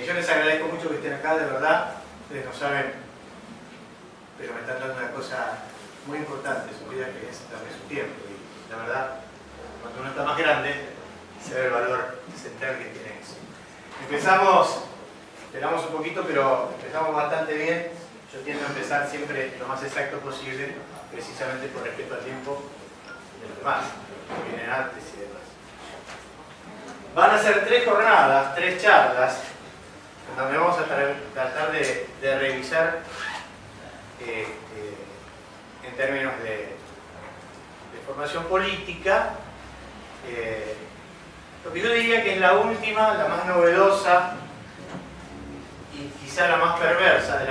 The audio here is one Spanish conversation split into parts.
Yo les agradezco mucho que estén acá, de verdad. Ustedes no saben, pero me están dando una cosa muy importante en su vida, que es darme su tiempo. Y la verdad, cuando uno está más grande, se ve el valor central que tiene eso. Empezamos, esperamos un poquito, pero empezamos bastante bien. Yo tiendo a empezar siempre lo más exacto posible, precisamente por respeto al tiempo de los demás, que vienen antes y demás. Van a ser 3 jornadas, 3 charlas, donde vamos a tratar de revisar en términos de formación política, lo que yo diría que es la última, la más novedosa y quizá la más perversa de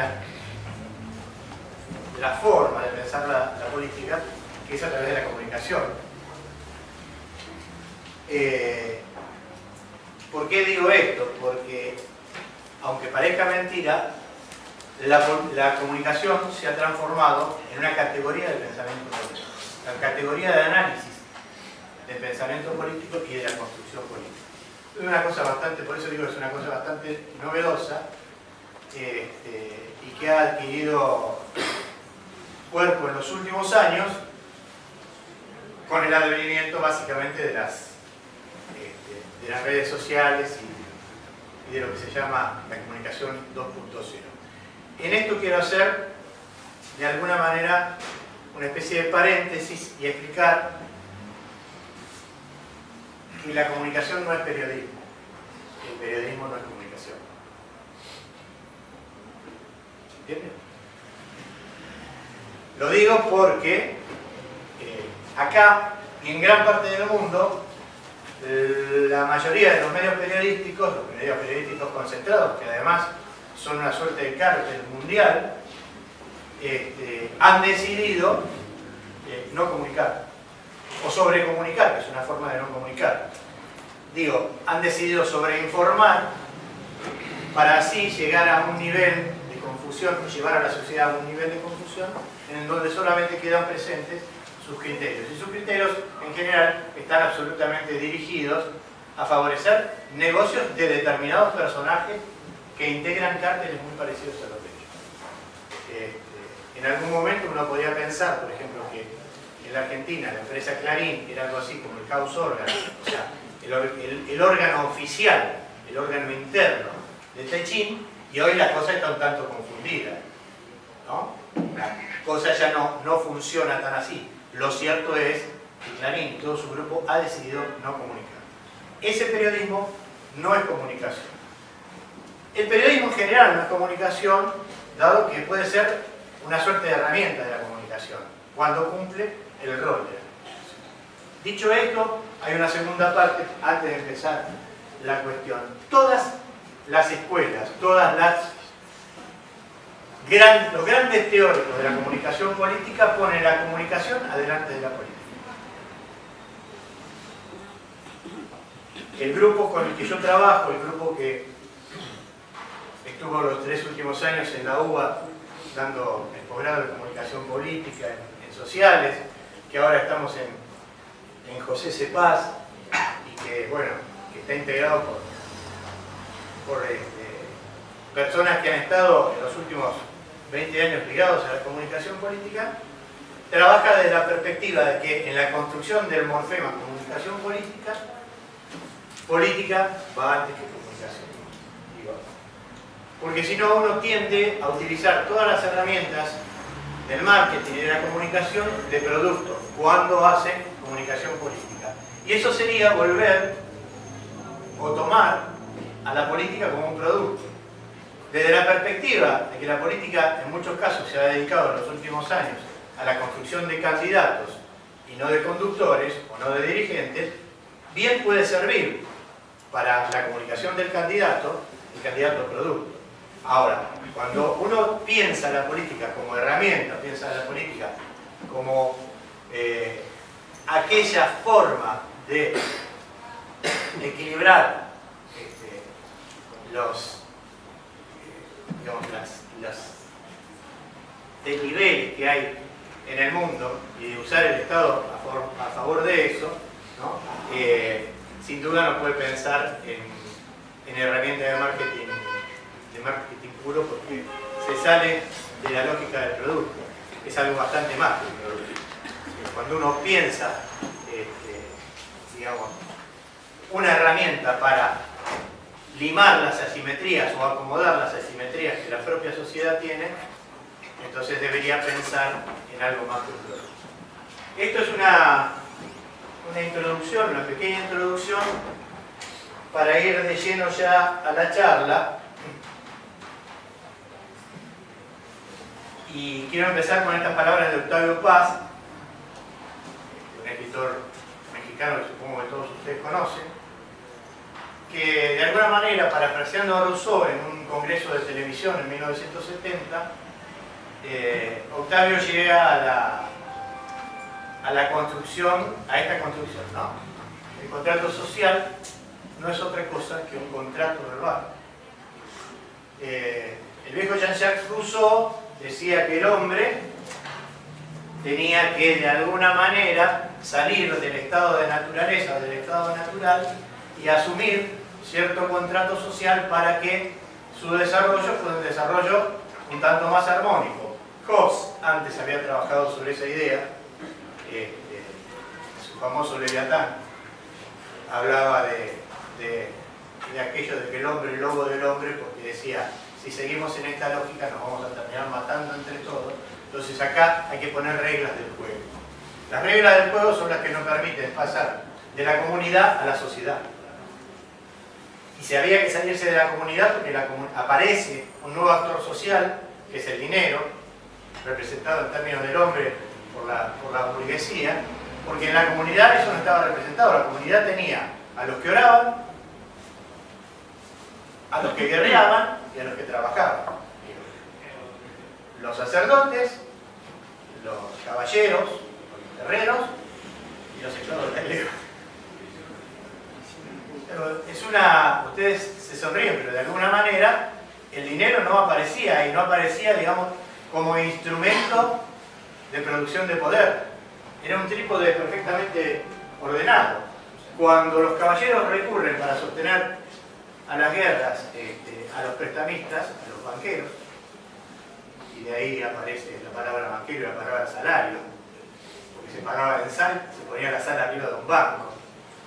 la forma de pensar la política, que es a través de la comunicación. ¿Por qué digo esto? Porque, aunque parezca mentira, la comunicación se ha transformado en una categoría del pensamiento político, la categoría de análisis del pensamiento político y de la construcción política. Es una cosa bastante, por eso digo que es una cosa bastante novedosa, y que ha adquirido cuerpo en los últimos años con el advenimiento básicamente de las redes sociales y de lo que se llama la comunicación 2.0. En esto quiero hacer, de alguna manera, una especie de paréntesis y explicar que la comunicación no es periodismo. El periodismo no es comunicación. ¿Entienden? Lo digo porque acá y en gran parte del mundo, la mayoría de los medios periodísticos concentrados, que además son una suerte de cártel mundial, han decidido no comunicar, o sobrecomunicar, que es una forma de no comunicar. Digo, han decidido sobreinformar para así llegar a un nivel de confusión, llevar a la sociedad a un nivel de confusión en donde solamente quedan presentes sus criterios. Y sus criterios, en general, están absolutamente dirigidos a favorecer negocios de determinados personajes que integran cárteles muy parecidos a los de ellos. En algún momento uno podría pensar, por ejemplo, que en la Argentina la empresa Clarín era algo así como el caos órgano, o sea, el órgano oficial, el órgano interno de Techín, y hoy la cosa está un tanto confundida, ¿no? La cosa ya no funciona tan así. Lo cierto es que Clarín y todo su grupo ha decidido no comunicar. Ese periodismo no es comunicación. El periodismo en general no es comunicación, dado que puede ser una suerte de herramienta de la comunicación, cuando cumple el rol de la comunicación. Dicho esto, hay una segunda parte, antes de empezar la cuestión. Todas las escuelas, los grandes teóricos de la comunicación política ponen la comunicación adelante de la política. El grupo con el que yo trabajo, el grupo que estuvo los 3 últimos años en la UBA dando el posgrado de comunicación política en sociales, que ahora estamos en José Cepaz, y que, bueno, que está integrado por personas que han estado en los últimos 20 años ligados a la comunicación política, trabaja desde la perspectiva de que en la construcción del morfema comunicación política va antes que comunicación. Porque si no, uno tiende a utilizar todas las herramientas del marketing y de la comunicación de producto cuando hace comunicación política. Y eso sería volver o tomar a la política como un producto. Desde la perspectiva de que la política en muchos casos se ha dedicado en los últimos años a la construcción de candidatos y no de conductores o no de dirigentes, bien puede servir para la comunicación del candidato, el candidato producto. Ahora, cuando uno piensa la política como herramienta, piensa la política como aquella forma de equilibrar los desniveles que hay en el mundo y de usar el Estado a favor de eso, ¿no? Sin duda no puede pensar en herramientas de marketing de marketing puro porque se sale de la lógica del producto. Es algo bastante más que el producto. Cuando uno piensa, digamos, una herramienta para limar las asimetrías o acomodar las asimetrías que la propia sociedad tiene, entonces debería pensar en algo más que un producto. Esto es una introducción, una pequeña introducción para ir de lleno ya a la charla. Y quiero empezar con estas palabras de Octavio Paz, un escritor mexicano que supongo que todos ustedes conocen, que de alguna manera, parafraseando a Rousseau en un congreso de televisión en 1970, Octavio llega a esta construcción, ¿no? El contrato social no es otra cosa que un contrato verbal. El viejo Jean-Jacques Rousseau decía que el hombre tenía que de alguna manera salir del estado de naturaleza o del estado natural y asumir cierto contrato social para que su desarrollo fuera un desarrollo un tanto más armónico. Hobbes antes había trabajado sobre esa idea, su famoso Leviatán hablaba de aquello de que el hombre es el lobo del hombre, porque decía, si seguimos en esta lógica nos vamos a terminar matando entre todos. Entonces acá hay que poner reglas del juego. Las reglas del juego son las que nos permiten pasar de la comunidad a la sociedad. Y si había que salirse de la comunidad porque aparece un nuevo actor social, que es el dinero, representado en términos del hombre por la burguesía, porque en la comunidad eso no estaba representado. La comunidad tenía a los que oraban, a los que guerreaban y a los que trabajaban. Los sacerdotes, los caballeros, los guerreros y los esclavos del legado. Ustedes se sonríen, pero de alguna manera el dinero no aparecía, y no aparecía, digamos, como instrumento de producción de poder. Era un trípode perfectamente ordenado. Cuando los caballeros recurren para sostener a las guerras, a los prestamistas, a los banqueros, y de ahí aparece la palabra banquero y la palabra salario, porque se pagaba en sal, se ponía la sal arriba de un banco,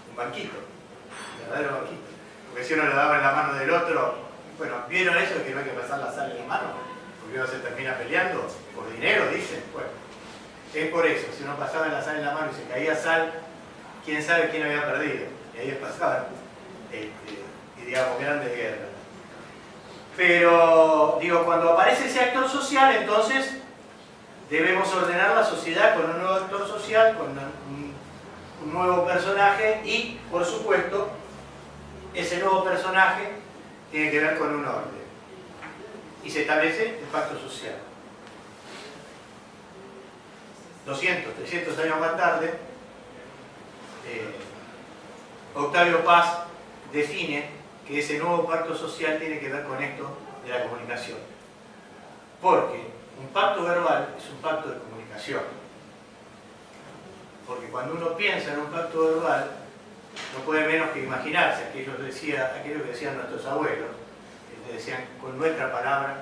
un banquito, un verdadero banquito, porque si uno lo daba en la mano del otro, bueno, ¿vieron eso de que no hay que pasar la sal en la mano? Porque uno se termina peleando por dinero, dicen. Bueno, es por eso, si uno pasaba la sal en la mano y se caía sal, quién sabe quién había perdido, y ahí pasaban y digamos grandes guerras. Pero digo, cuando aparece ese actor social, entonces debemos ordenar la sociedad con un nuevo actor social, con un nuevo personaje, y por supuesto ese nuevo personaje tiene que ver con un orden, y se establece el pacto social. 200, 300 años más tarde, Octavio Paz define que ese nuevo pacto social tiene que ver con esto de la comunicación. Porque un pacto verbal es un pacto de comunicación. Porque cuando uno piensa en un pacto verbal, no puede menos que imaginarse aquello que decían nuestros abuelos, que decían, con nuestra palabra,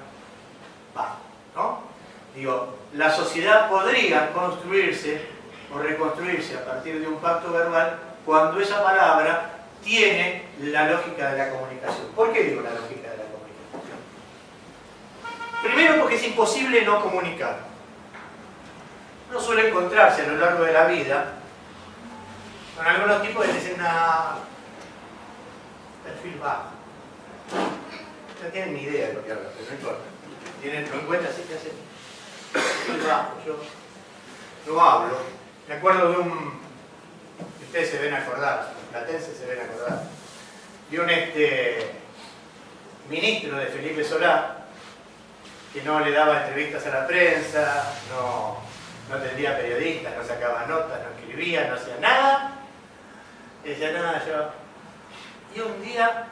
va, ¿no? Digo, la sociedad podría construirse o reconstruirse a partir de un pacto verbal cuando esa palabra tiene la lógica de la comunicación. ¿Por qué digo la lógica de la comunicación? Primero porque es imposible no comunicar. Uno suele encontrarse a lo largo de la vida con algunos tipos que dicen perfil bajo. No tienen ni idea de lo que hablan, pero no importa. Lo encuentran así que hacen perfil bajo. Yo no hablo. Me acuerdo de ustedes se ven acordar, los platenses se ven acordar, de un ministro de Felipe Solá que no le daba entrevistas a la prensa, no atendía periodistas, no sacaba notas, no escribía, no hacía nada, decía nada yo. Y un día,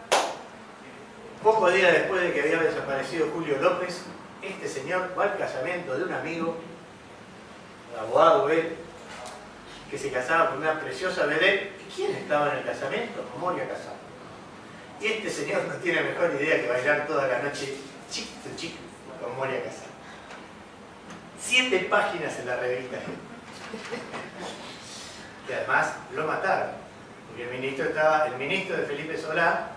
pocos días después de que había desaparecido Julio López, este señor va al casamiento de un amigo, un abogado él, que se casaba con una preciosa vedette. ¿Quién estaba en el casamiento? Moria Kazan. Y este señor no tiene mejor idea que bailar toda la noche chic to chic con Moria Kazan. 7 páginas en la revista. Y además lo mataron, porque el ministro de Felipe Solá,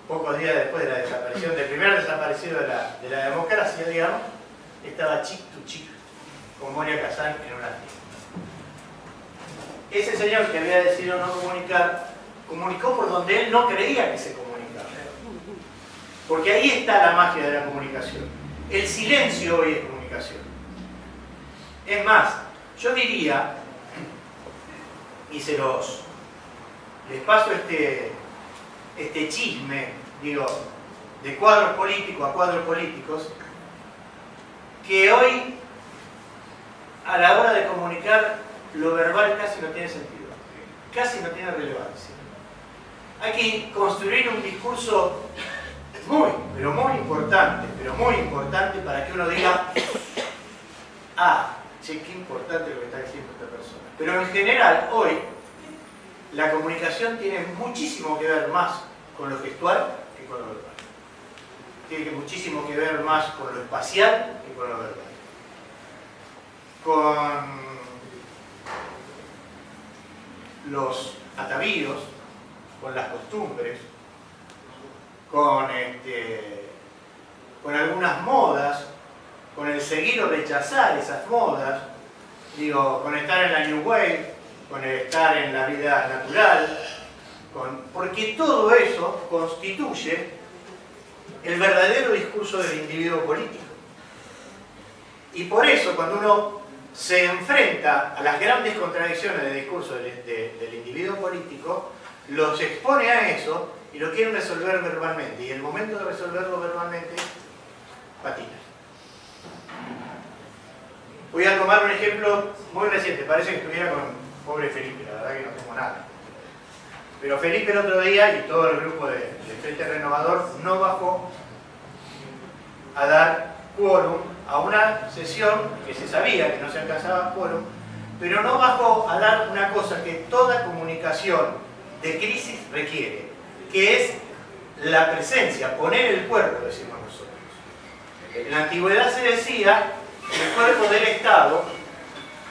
pocos días después de la desaparición, del primer desaparecido de la democracia, digamos, estaba chic to chic con Moria Kazan en una fiesta. Ese señor que había decidido no comunicar, comunicó por donde él no creía que se comunicaba. Porque ahí está la magia de la comunicación. El silencio hoy es comunicación. Es más, yo diría, y les paso este chisme, digo, de cuadros políticos a cuadros políticos, que hoy, a la hora de comunicar, lo verbal casi no tiene sentido, casi no tiene relevancia. Hay que construir un discurso pero muy importante para que uno diga, che, qué importante lo que está diciendo esta persona. Pero en general, hoy, la comunicación tiene muchísimo que ver más con lo gestual que con lo verbal. Tiene muchísimo que ver más con lo espacial que con lo verbal. Con los atavíos, con las costumbres, con algunas modas, con el seguir o rechazar esas modas, digo, con estar en la New Wave, con el estar en la vida natural, porque todo eso constituye el verdadero discurso del individuo político. Y por eso, cuando uno se enfrenta a las grandes contradicciones del discurso del individuo político, los expone a eso y lo quieren resolver verbalmente. Y en el momento de resolverlo verbalmente, patinan. Voy a tomar un ejemplo muy reciente. Parece que estuviera con pobre Felipe, la verdad que no tengo nada. Pero Felipe el otro día, y todo el grupo de Frente Renovador, no bajó a dar quórum a una sesión que se sabía que no se alcanzaba quórum, pero no bajó a dar una cosa que toda comunicación de crisis requiere, que es la presencia, poner el cuerpo, decimos nosotros. En la antigüedad se decía que el cuerpo del Estado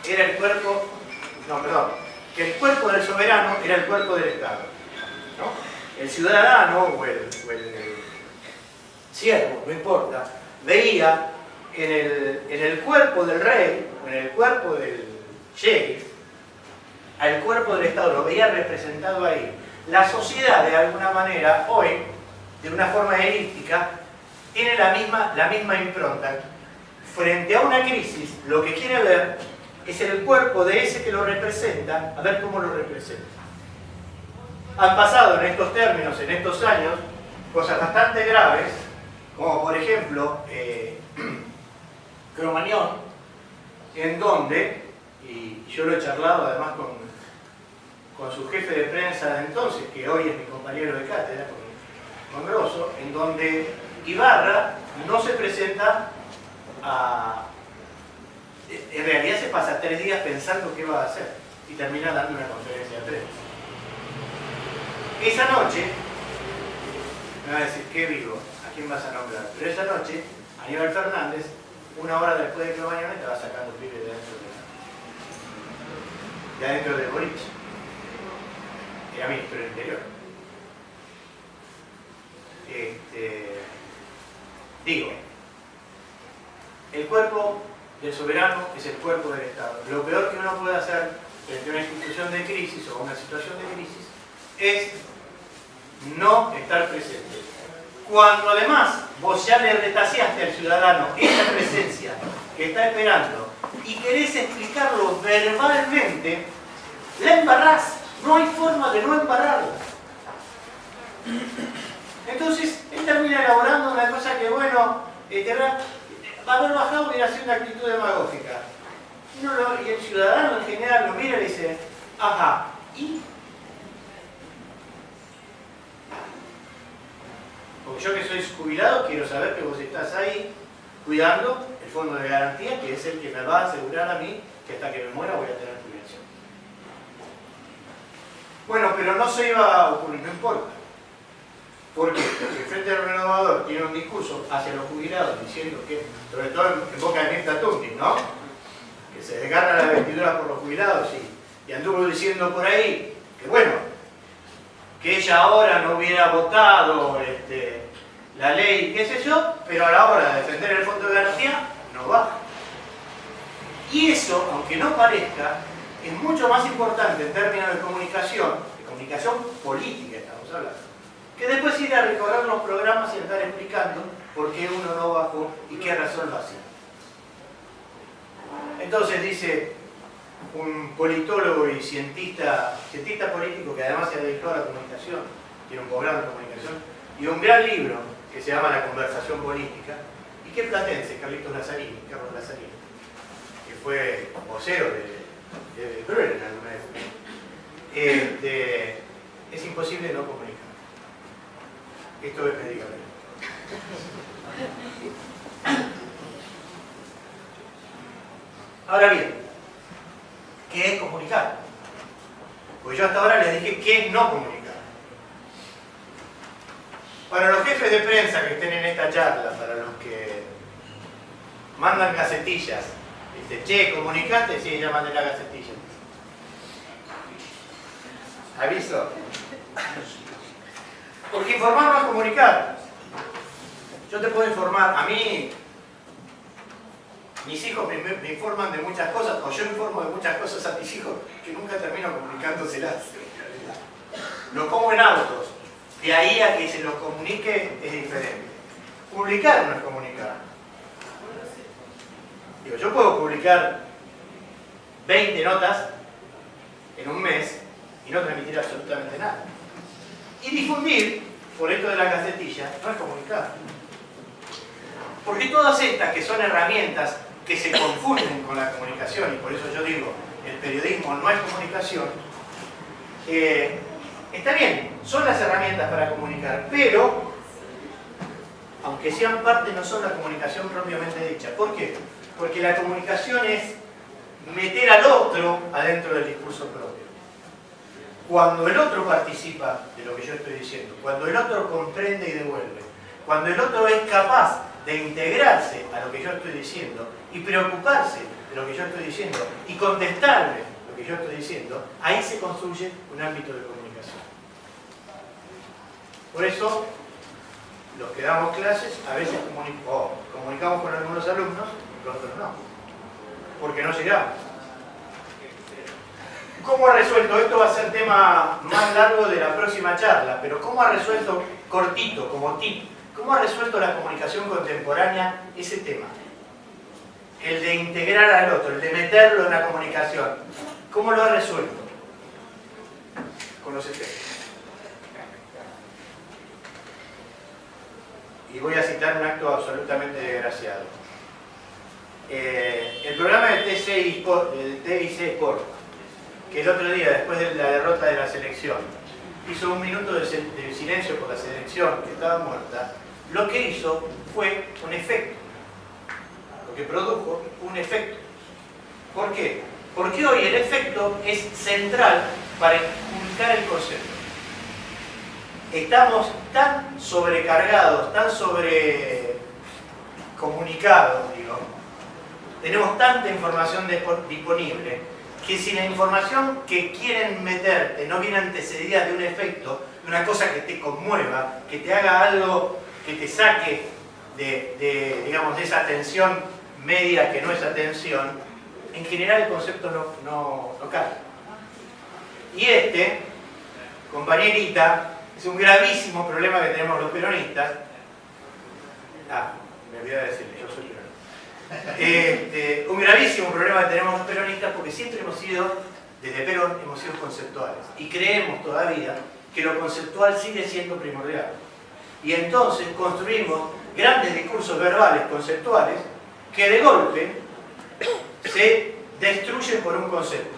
era el cuerpo, que el cuerpo del soberano era el cuerpo del Estado, ¿no? El ciudadano o el siervo, no importa, veía en el cuerpo del rey, o en el cuerpo del sheriff, al cuerpo del Estado, lo veía representado ahí. La sociedad, de alguna manera, hoy, de una forma elíptica, tiene la misma impronta. Frente a una crisis, lo que quiere ver es el cuerpo de ese que lo representa, a ver cómo lo representa. Han pasado en estos términos, en estos años, cosas bastante graves, como por ejemplo, Cromañón, en donde, y yo lo he charlado además con su jefe de prensa de entonces, que hoy es mi compañero de cátedra, con Grosso, en donde Ibarra no se presenta en realidad se pasa 3 días pensando qué va a hacer y termina dando una conferencia de prensa. Esa noche, me va a decir, ¿qué digo? ¿A quién vas a nombrar? Pero esa noche, Aníbal Fernández, 1 hora después de Cromañón, estaba sacando pibes de adentro del boliche. Era ministro del Interior. Digo, el cuerpo del soberano es el cuerpo del Estado. Lo peor que uno puede hacer frente a una institución de crisis o una situación de crisis es no estar presente. Cuando además vos ya le retaseaste al ciudadano esa presencia que está esperando y querés explicarlo verbalmente, la embarrás. No hay forma de no embarrarla. Entonces, él termina elaborando una cosa que, bueno, haber bajado hubiera sido una actitud demagógica. Y el ciudadano en general lo mira y dice, ajá, ¿y? Porque yo que soy jubilado quiero saber que vos estás ahí cuidando el fondo de garantía, que es el que me va a asegurar a mí que hasta que me muera voy a tener jubilación. Bueno, pero no se iba a ocurrir, no importa. ¿Por qué? Porque el Frente Renovador tiene un discurso hacia los jubilados diciendo que, sobre todo en boca de Mirta Tunkin, ¿no? Que se desgarra la vestidura por los jubilados y anduvo diciendo por ahí que, bueno, que ella ahora no hubiera votado la ley, qué sé yo, pero a la hora de defender el fondo de garantía no va. Y eso, aunque no parezca, es mucho más importante en términos de comunicación política estamos hablando, que después ir a recorrer los programas y andar explicando por qué uno no bajó y qué razón lo hacía. Entonces dice un politólogo y cientista político que además se ha dedicado a la comunicación, tiene un posgrado en comunicación, y un gran libro que se llama La conversación política, y que es platense, Carlos Lazzarini, que fue vocero de Breuer en alguna época. Es imposible no comunicar. Esto es medicamento. Ahora bien, ¿qué es comunicar? Pues yo hasta ahora les dije qué es no comunicar. Para los jefes de prensa que estén en esta charla, para los que mandan gacetillas, dice, che, ¿comunicaste? Sí, ya mandé la gacetilla. ¿Aviso? Porque informar no es comunicar. Yo te puedo informar, a mí, mis hijos me informan de muchas cosas, o yo informo de muchas cosas a mis hijos que nunca termino comunicándoselas. Lo pongo en autos, de ahí a que se los comunique es diferente. Publicar no es comunicar. Digo, yo puedo publicar 20 notas en un mes y no transmitir absolutamente nada. Y difundir, por esto de la gacetilla, no es comunicar. Porque todas estas que son herramientas que se confunden con la comunicación, y por eso yo digo, el periodismo no es comunicación, está bien, son las herramientas para comunicar, pero, aunque sean parte, no son la comunicación propiamente dicha. ¿Por qué? Porque la comunicación es meter al otro adentro del discurso propio. Cuando el otro participa de lo que yo estoy diciendo, cuando el otro comprende y devuelve, cuando el otro es capaz de integrarse a lo que yo estoy diciendo y preocuparse de lo que yo estoy diciendo y contestarme lo que yo estoy diciendo, ahí se construye un ámbito de comunicación. Por eso, los que damos clases a veces comunicamos con algunos alumnos y con otros no, porque no llegamos. ¿Cómo ha resuelto? Esto va a ser tema más largo de la próxima charla, pero ¿cómo ha resuelto, cortito, como tip, cómo ha resuelto la comunicación contemporánea ese tema? El de integrar al otro, el de meterlo en la comunicación. ¿Cómo lo ha resuelto? Con los efectos. Y voy a citar un acto absolutamente desgraciado. El programa de TIC Sport, que el otro día, después de la derrota de la selección, hizo un minuto de silencio por la selección que estaba muerta, lo que hizo fue un efecto. Lo que produjo un efecto. ¿Por qué? Porque hoy el efecto es central para inculcar el concepto. Estamos tan sobrecargados, tan sobrecomunicados, digo, tenemos tanta información disponible, que si la información que quieren meterte no viene antecedida de un efecto, de una cosa que te conmueva, que te haga algo que te saque digamos, de esa atención media que no es atención, en general el concepto no cae. Y compañerita, es un gravísimo problema que tenemos los peronistas. Me olvidé de decirle, yo soy peronista. Un gravísimo problema que tenemos los peronistas porque siempre hemos sido, desde Perón, hemos sido conceptuales. Y creemos todavía que lo conceptual sigue siendo primordial. Y entonces construimos grandes discursos verbales conceptuales que de golpe se destruyen por un concepto.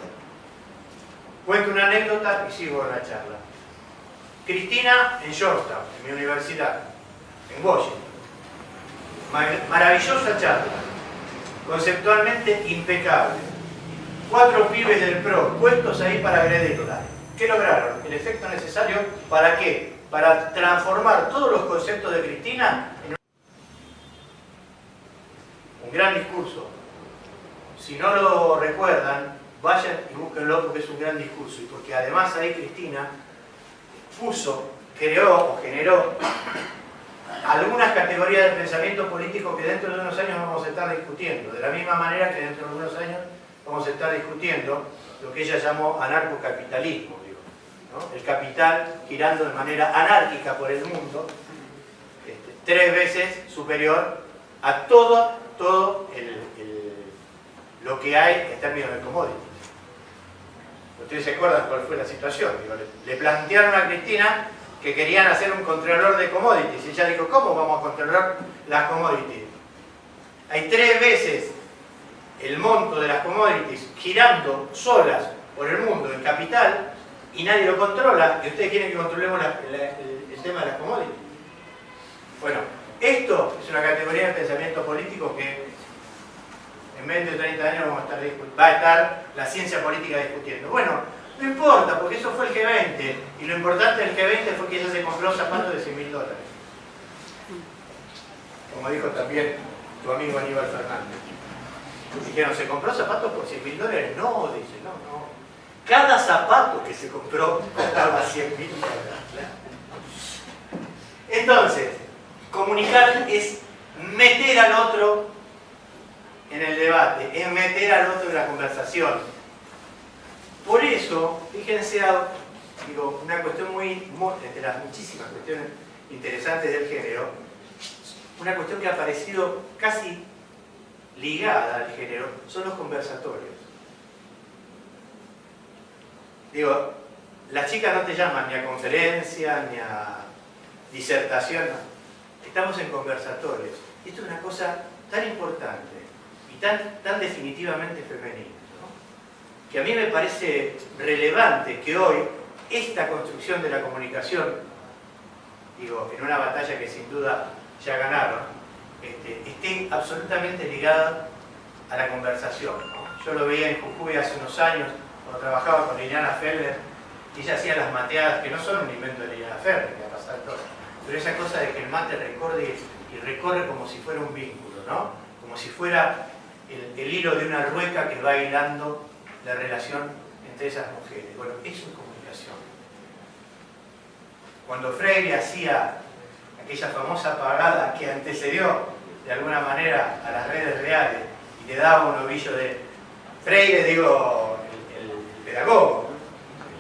Cuento una anécdota y sigo con la charla. Cristina en Georgetown, en mi universidad, en Washington. Maravillosa charla, conceptualmente impecable. 4 pibes del PRO puestos ahí para agredirla. ¿Qué lograron? El efecto necesario ¿para qué? para transformar todos los conceptos de Cristina en un gran discurso. Si no lo recuerdan, vayan y búsquenlo porque es un gran discurso y porque además ahí Cristina creó o generó algunas categorías de pensamiento político que dentro de unos años vamos a estar discutiendo, de la misma manera que dentro de unos años vamos a estar discutiendo lo que ella llamó anarcocapitalismo, ¿no? El capital girando de manera anárquica por el mundo, 3 veces superior a todo lo que hay en términos de commodities. Ustedes se acuerdan cuál fue la situación. Digo, le plantearon a Cristina que querían hacer un controlador de commodities. Y ella dijo, ¿cómo vamos a controlar las commodities? Hay 3 veces el monto de las commodities girando solas por el mundo en capital y nadie lo controla. Y ustedes quieren que controlemos el tema de las commodities. Bueno, esto es una categoría de pensamiento político que en 20 o 30 años va a estar la ciencia política discutiendo. Bueno, no importa, porque eso fue el G20. Y lo importante del G20 fue que ella se compró zapatos de $100.000. Como dijo también tu amigo Aníbal Fernández. Dijeron, ¿se compró zapatos por $100.000? No, dice, no. Cada zapato que se compró costaba $100.000. Entonces, comunicar es meter al otro en el debate, es meter al otro en la conversación. Por eso, fíjense, una cuestión entre las muchísimas cuestiones interesantes del género, una cuestión que ha aparecido casi ligada al género, son los conversatorios. Digo, las chicas no te llaman ni a conferencia, ni a disertación, no. Estamos en conversatorios. Esto es una cosa tan importante y tan definitivamente femenina, ¿no? Que a mí me parece relevante que hoy esta construcción de la comunicación, digo, en una batalla que sin duda ya ganaron, esté absolutamente ligada a la conversación, ¿no? Yo lo veía en Jujuy hace unos años, cuando trabajaba con Liliana Feller, y ella hacía las mateadas, que no son un invento de Liliana Feller, que va a pasar todo, pero esa cosa de que el mate recorre como si fuera un vínculo, ¿no? Como si fuera el hilo de una rueca que va hilando la relación entre esas mujeres. Bueno, eso es comunicación. Cuando Freire hacía aquella famosa pagada que antecedió de alguna manera a las redes reales y le daba un ovillo de Freire, digo, el pedagogo,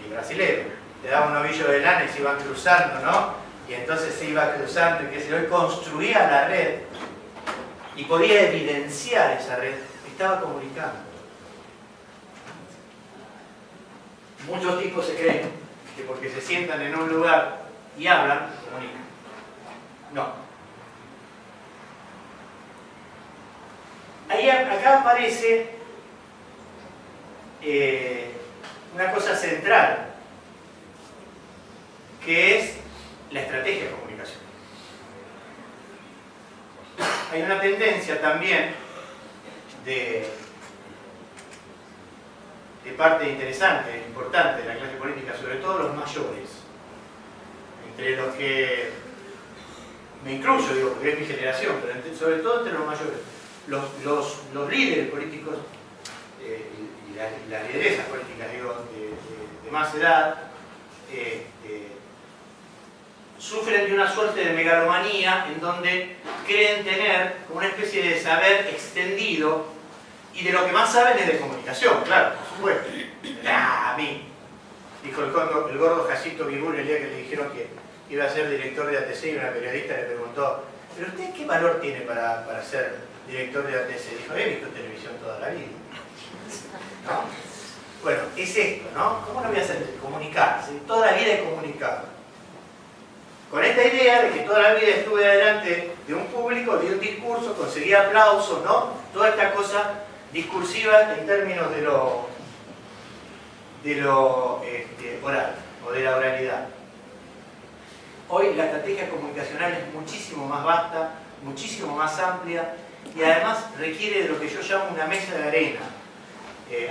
el brasilero, le daba un ovillo de lana y se iban cruzando, ¿no? Y entonces se iba cruzando y que se construía la red y podía evidenciar esa red, estaba comunicando. Muchos tipos se creen que porque se sientan en un lugar y hablan, comunican. No. Acá aparece una cosa central, que es la estrategia de comunicación. Hay una tendencia también de parte interesante, importante de la clase política, sobre todo los mayores, entre los que me incluyo, digo, porque es mi generación, pero sobre todo entre los mayores, los líderes políticos y las lideresas políticas, digo, de más edad, sufren de una suerte de megalomanía en donde creen tener como una especie de saber extendido y de lo que más saben es de comunicación, claro, por supuesto. A mí, dijo el gordo Jacinto Guibul el día que le dijeron que iba a ser director de ATC y una periodista le preguntó, ¿pero usted qué valor tiene para ser director de ATC? Dijo, he visto televisión toda la vida. ¿No? Bueno, es esto, ¿no? ¿Cómo no voy a hacer? Comunicar, ¿sí? Toda la vida he comunicado. Con esta idea de que toda la vida estuve delante de un público, de un discurso, conseguí aplausos, ¿no? Toda esta cosa discursiva en términos de lo oral, o de la oralidad. Hoy la estrategia comunicacional es muchísimo más vasta, muchísimo más amplia, y además requiere de lo que yo llamo una mesa de arena.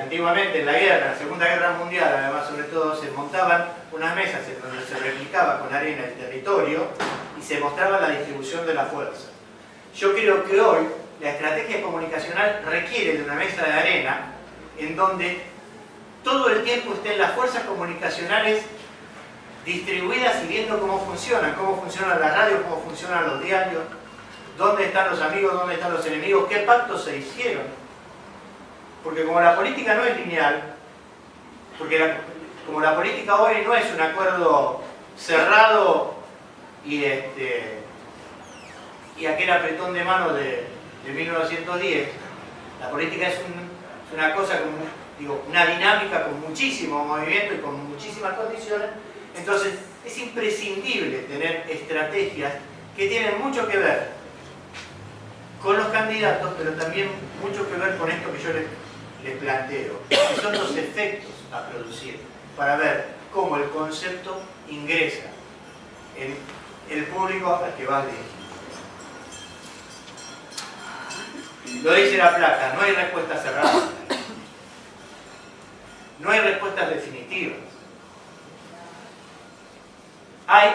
Antiguamente en la guerra, en la Segunda Guerra Mundial, además sobre todo, se montaban unas mesas en donde se replicaba con arena el territorio y se mostraba la distribución de la fuerza. Yo creo que hoy la estrategia comunicacional requiere de una mesa de arena en donde todo el tiempo estén las fuerzas comunicacionales distribuidas y viendo cómo funciona la radio, cómo funcionan los diarios, dónde están los amigos, dónde están los enemigos, qué pactos se hicieron. Porque como la política no es lineal, como la política hoy no es un acuerdo cerrado y aquel apretón de mano de 1910, la política es una cosa, una dinámica con muchísimo movimiento y con muchísimas condiciones. Entonces es imprescindible tener estrategias que tienen mucho que ver con los candidatos, pero también mucho que ver con esto que yo les planteo, que son los efectos a producir, para ver cómo el concepto ingresa en el público al que va dirigido. Lo dice la placa, no hay respuestas cerradas, no hay respuestas definitivas. Hay,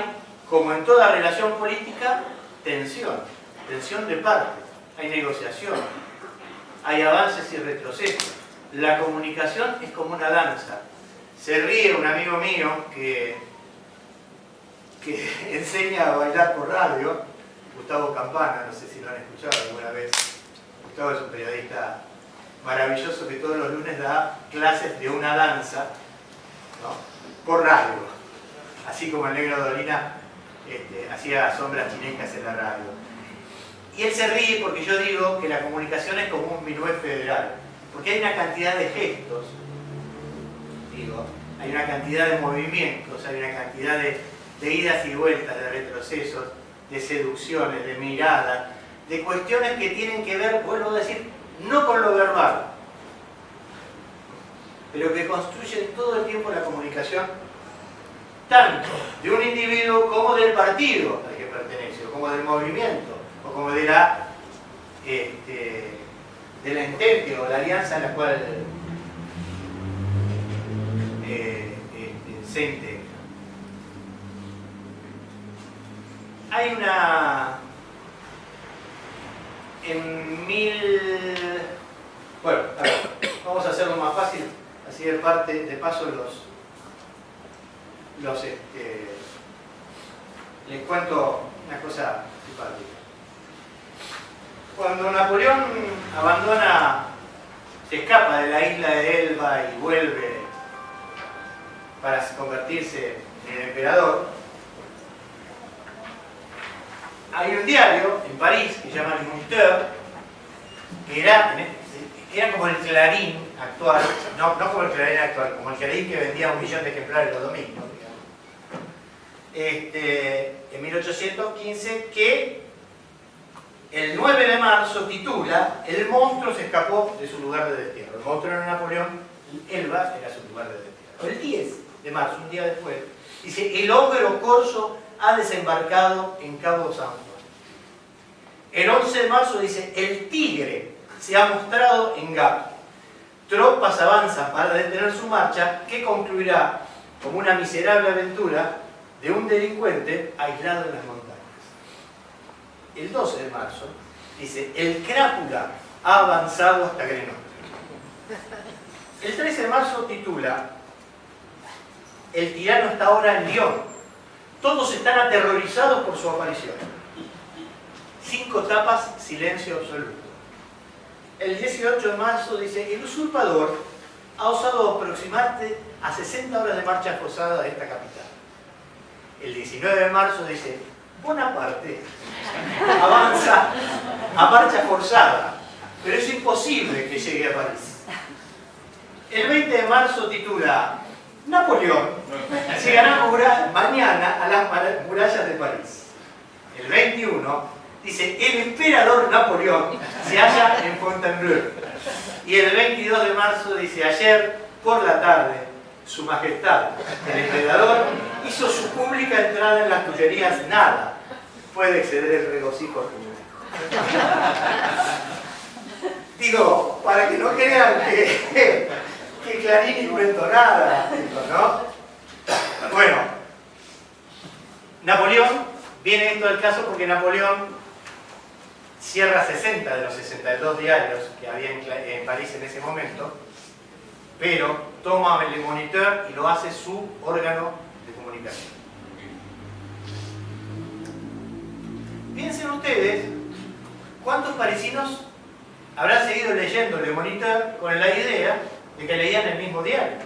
como en toda relación política, tensión de partes, hay negociación, hay avances y retrocesos. La comunicación es como una danza. Se ríe un amigo mío que enseña a bailar por radio, Gustavo Campana, no sé si lo han escuchado alguna vez. Gustavo es un periodista maravilloso que todos los lunes da clases de una danza, ¿no?, por radio, así como el Negro Dolina hacía sombras chinescas en la radio. Y él se ríe porque yo digo que la comunicación es como un minué federal, porque hay una cantidad de gestos, hay una cantidad de movimientos, hay una cantidad de idas y vueltas, de retrocesos, de seducciones, de miradas, de cuestiones que tienen que ver, vuelvo a decir, no con lo verbal, pero que construyen todo el tiempo la comunicación, tanto de un individuo como del partido al que pertenece, o como del movimiento, o como de la entente o la alianza en la cual se integra. Hay una... Bueno, a ver, vamos a hacerlo más fácil, así de paso les cuento una cosa simpática. Cuando Napoleón se escapa de la isla de Elba y vuelve para convertirse en el emperador, hay un diario en París que se llama Le Moniteur, que era como el Clarín actual, no como el Clarín actual, como el Clarín que vendía 1 millón de ejemplares los domingos, en 1815, que el 9 de marzo titula "El monstruo se escapó de su lugar de destierro". El monstruo era Napoleón, Elba era su lugar de destierro. El 10 de marzo, un día después, dice: "El ogro corso ha desembarcado en Cabo San Juan". El 11 de marzo dice: "El tigre se ha mostrado en Gap. Tropas avanzan para detener su marcha, que concluirá como una miserable aventura de un delincuente aislado en las montañas". El 12 de marzo dice: "El crápula ha avanzado hasta Grenoble". El 13 de marzo titula: "El tirano está ahora en Lyon. Todos están aterrorizados por su aparición". 5 tapas, silencio absoluto. El 18 de marzo dice: "El usurpador ha osado aproximarse a 60 horas de marcha forzada de esta capital". El 19 de marzo dice: "Bonaparte avanza a marcha forzada, pero es imposible que llegue a París". El 20 de marzo titula: "Napoleón llegará mañana a las murallas de París". El 21 dice: "El emperador Napoleón se halla en Fontainebleau". Y el 22 de marzo dice: "Ayer por la tarde, su majestad, el emperador, hizo su pública entrada en las Tullerías. Nada puede exceder el regocijo público". Digo, para que no crean que Clarín inventó nada, ¿no? Bueno, Napoleón, viene esto del caso porque Napoleón cierra 60 de los 62 diarios que había en París en ese momento, pero toma el Moniteur y lo hace su órgano de comunicación. Piensen ustedes cuántos parisinos habrán seguido leyendo Le Moniteur con la idea de que leían el mismo diario.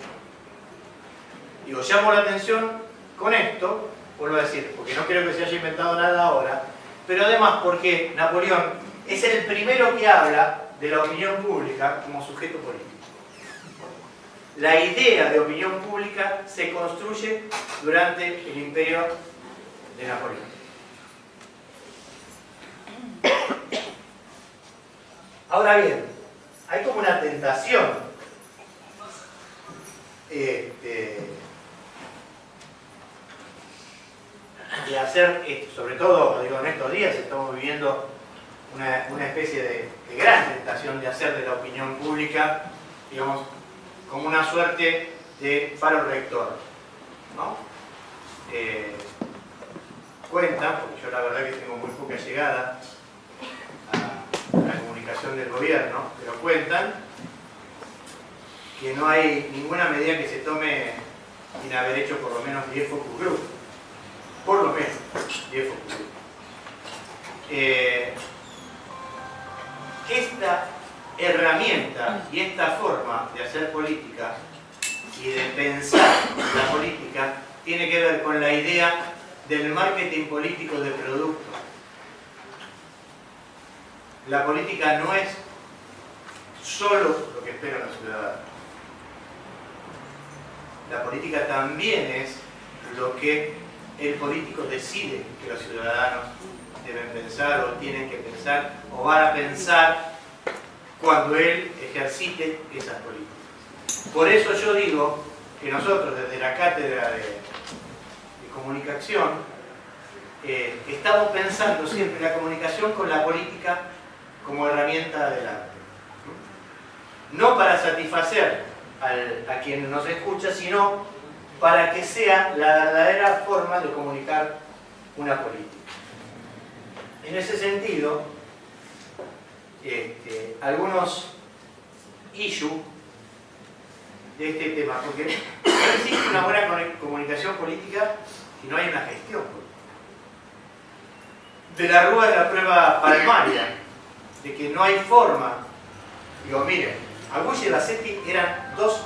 Digo, llamo la atención con esto, vuelvo a decir, porque no creo que se haya inventado nada ahora, pero además porque Napoleón es el primero que habla de la opinión pública como sujeto político. La idea de opinión pública se construye durante el imperio de Napoleón. Ahora bien, hay como una tentación de hacer esto, sobre todo digo, en estos días estamos viviendo una especie de gran tentación de hacer de la opinión pública, digamos, como una suerte de faro rector, ¿no? Cuentan, porque yo la verdad que tengo muy poca llegada a la comunicación del gobierno, pero cuentan que no hay ninguna medida que se tome sin haber hecho por lo menos 10 focus group. Por lo menos 10 focus group. Esta herramienta y esta forma de hacer política y de pensar la política tiene que ver con la idea del marketing político de producto. La política no es solo lo que esperan los ciudadanos. La política también es lo que el político decide que los ciudadanos deben pensar o tienen que pensar o van a pensar cuando él ejercite esas políticas. Por eso yo digo que nosotros desde la cátedra de comunicación estamos pensando siempre la comunicación con la política como herramienta del arte. No para satisfacer a quien nos escucha, sino para que sea la verdadera forma de comunicar una política. En ese sentido, algunos issues de este tema, porque no existe una buena comunicación política si no hay una gestión política. De la Rúa es la prueba palmaria de que no hay forma. Digo, miren, Agulla y Bassetti eran dos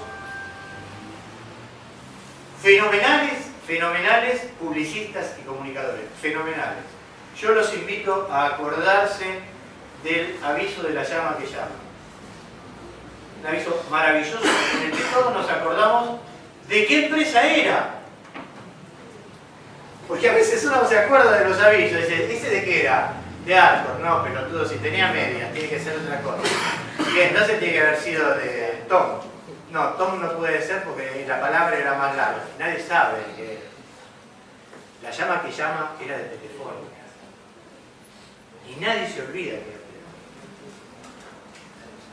fenomenales publicistas y comunicadores, fenomenales. Yo los invito a acordarse del aviso de la llama que llama. Un aviso maravilloso en el que todos nos acordamos de qué empresa era. Porque a veces uno se acuerda de los avisos, dice, ¿ese de qué era? De Alcor, no, pelotudo, si tenía medias, tiene que ser otra cosa. Bien, entonces tiene que haber sido de Tom. No, Tom no puede ser porque la palabra era más larga. Nadie sabe que la llama que llama era de Telefónica. Y nadie se olvida que era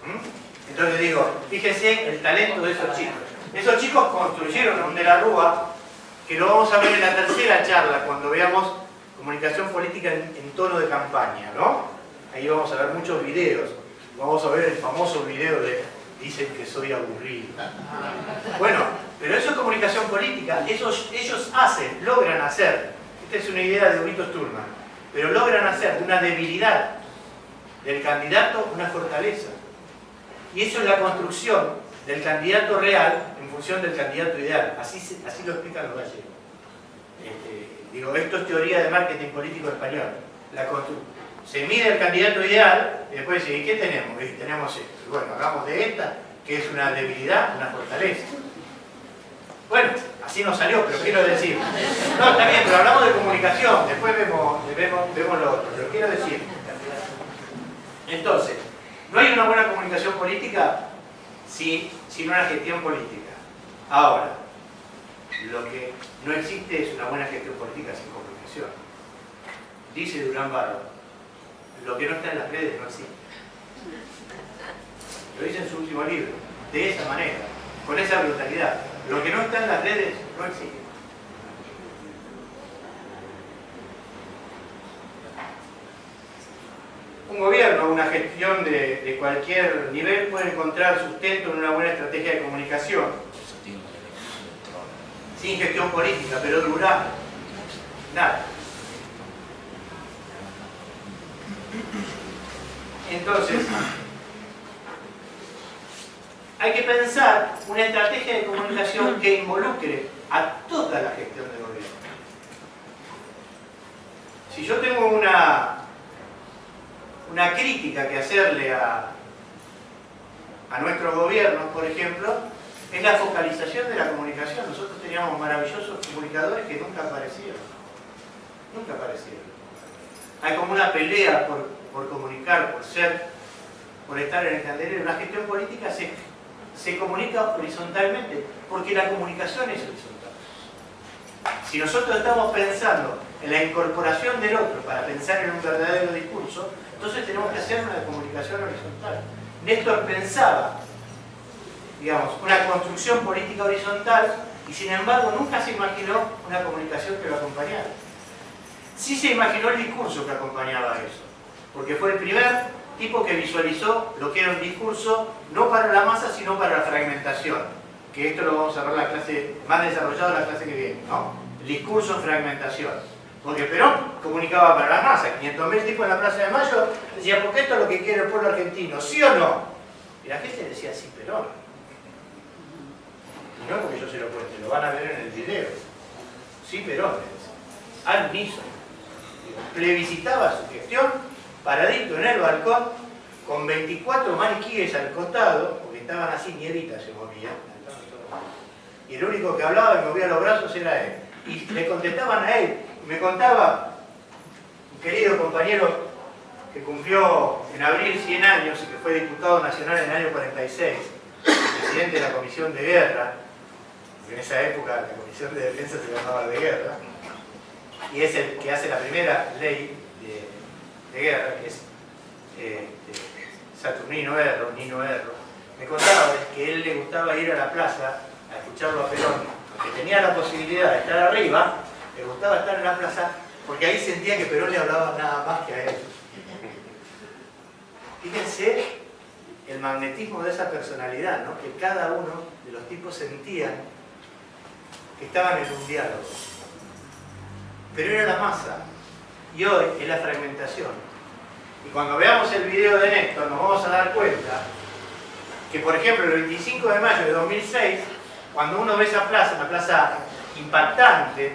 Telefónica. Entonces digo, fíjense el talento de esos chicos. Esos chicos construyeron un de la Rúa, que lo vamos a ver en la tercera charla, cuando veamos comunicación política en tono de campaña, ¿no? Ahí vamos a ver muchos videos. Vamos a ver el famoso video de dicen que soy aburrido. Bueno, pero eso es comunicación política. Ellos hacen, logran hacer. Esta es una idea de Brito Sturman. Pero logran hacer de una debilidad del candidato una fortaleza. Y eso es la construcción del candidato real en función del candidato ideal. Así lo explican los gallegos. Digo, esto es teoría de marketing político español. Se mide el candidato ideal y después dice, ¿y qué tenemos? Y tenemos esto. Y bueno, hagamos de esta, que es una debilidad, una fortaleza. Bueno, así nos salió, pero quiero decir. No, está bien, pero hablamos de comunicación, después vemos lo otro. Pero quiero decir. Entonces, no hay una buena comunicación política sin una gestión política. Ahora, lo que no existe es una buena gestión política sin comunicación. Dice Durán Barba, lo que no está en las redes no existe. lo dice en su último libro, de esa manera, con esa brutalidad. Lo que no está en las redes no existe. Un gobierno, una gestión de cualquier nivel puede encontrar sustento en una buena estrategia de comunicación, sin gestión política, pero durar nada. Entonces, hay que pensar una estrategia de comunicación que involucre a toda la gestión del gobierno. Si yo tengo una crítica que hacerle a nuestro gobierno, por ejemplo, es la focalización de la comunicación. Nosotros teníamos maravillosos comunicadores que nunca aparecieron. Nunca aparecieron. Hay como una pelea por comunicar, por estar en el candelero. La gestión política se comunica horizontalmente, porque la comunicación es horizontal. Si nosotros estamos pensando en la incorporación del otro para pensar en un verdadero discurso, entonces tenemos que hacer una comunicación horizontal. Néstor pensaba, digamos, una construcción política horizontal y sin embargo nunca se imaginó una comunicación que lo acompañara. Sí se imaginó el discurso que acompañaba eso, porque fue el primer tipo que visualizó lo que era un discurso no para la masa sino para la fragmentación, que esto lo vamos a ver en la clase más desarrollado en la clase que viene, ¿no? El discurso en fragmentación. Porque Perón comunicaba para la masa, 500.000 tipos en la Plaza de Mayo, decía, porque esto es lo que quiere el pueblo argentino, ¿sí o no? Y la gente decía, sí, Perón. Y no es porque yo se lo cuente, lo van a ver en el video. Sí, Perón, al unísono. Plebiscitaba su gestión, paradito en el balcón, con 24 maniquíes al costado, porque estaban así, nievita se movía, y el único que hablaba y movía los brazos era él. Y le contestaban a él. Me contaba un querido compañero que cumplió en abril 100 años y que fue diputado nacional en el año 46, presidente de la Comisión de Guerra, en esa época la Comisión de Defensa se llamaba de Guerra, y es el que hace la primera ley de guerra, que es Saturnino Erro, Nino Erro. Me contaba que a él le gustaba ir a la plaza a escucharlo a Perón, que tenía la posibilidad de estar arriba, le gustaba estar en la plaza, porque ahí sentía que Perón le hablaba nada más que a él. Fíjense el magnetismo de esa personalidad, ¿no? Que cada uno de los tipos sentían que estaban en un diálogo. Pero era la masa, y hoy es la fragmentación. Y cuando veamos el video de Néstor nos vamos a dar cuenta que, por ejemplo, el 25 de mayo de 2006, cuando uno ve esa plaza, una plaza impactante,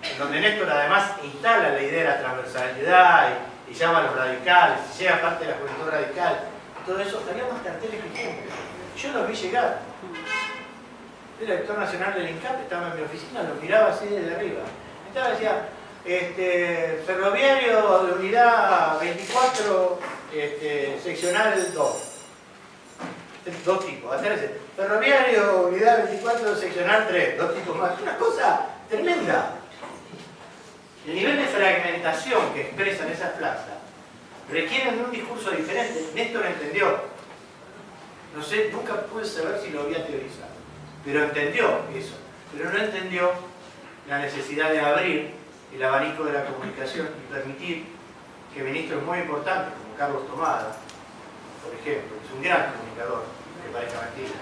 en donde Néstor además instala la idea de la transversalidad y llama a los radicales, y llega parte de la juventud radical, todo eso, había más carteles que gente. Yo los vi llegar. El director nacional del INCAP estaba en mi oficina, lo miraba así desde arriba. Estaba, decía, ferroviario de unidad 24, seccional 2. Dos tipos. Atrás dice, ferroviario, unidad 24, seccional 3. Dos tipos más. Una cosa tremenda. El nivel de fragmentación que expresan esas plazas requieren de un discurso diferente. Néstor entendió. No sé, nunca pude saber si lo había teorizado. Pero entendió eso. Pero no entendió la necesidad de abrir el abanico de la comunicación y permitir que ministros muy importantes, como Carlos Tomada, por ejemplo, que es un gran comunicador, que parezca mentira,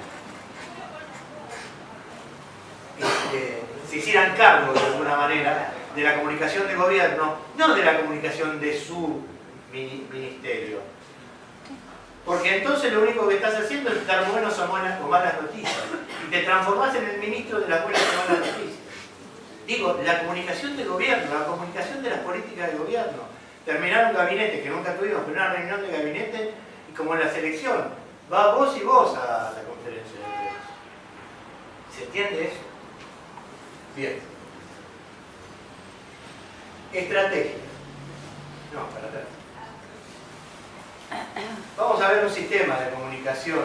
se hicieran cargo de alguna manera de la comunicación de gobierno, no de la comunicación de su ministerio. Porque entonces lo único que estás haciendo es dar buenas o malas noticias. Y te transformás en el ministro de las buenas o malas noticias. Digo, la comunicación de gobierno, la comunicación de las políticas de gobierno. Terminar un gabinete, que nunca tuvimos, pero una reunión de gabinete, y como en la selección, va vos y vos a la conferencia de prensa. ¿Se entiende eso? Bien. Estrategia. No, para atrás. Vamos a ver un sistema de comunicación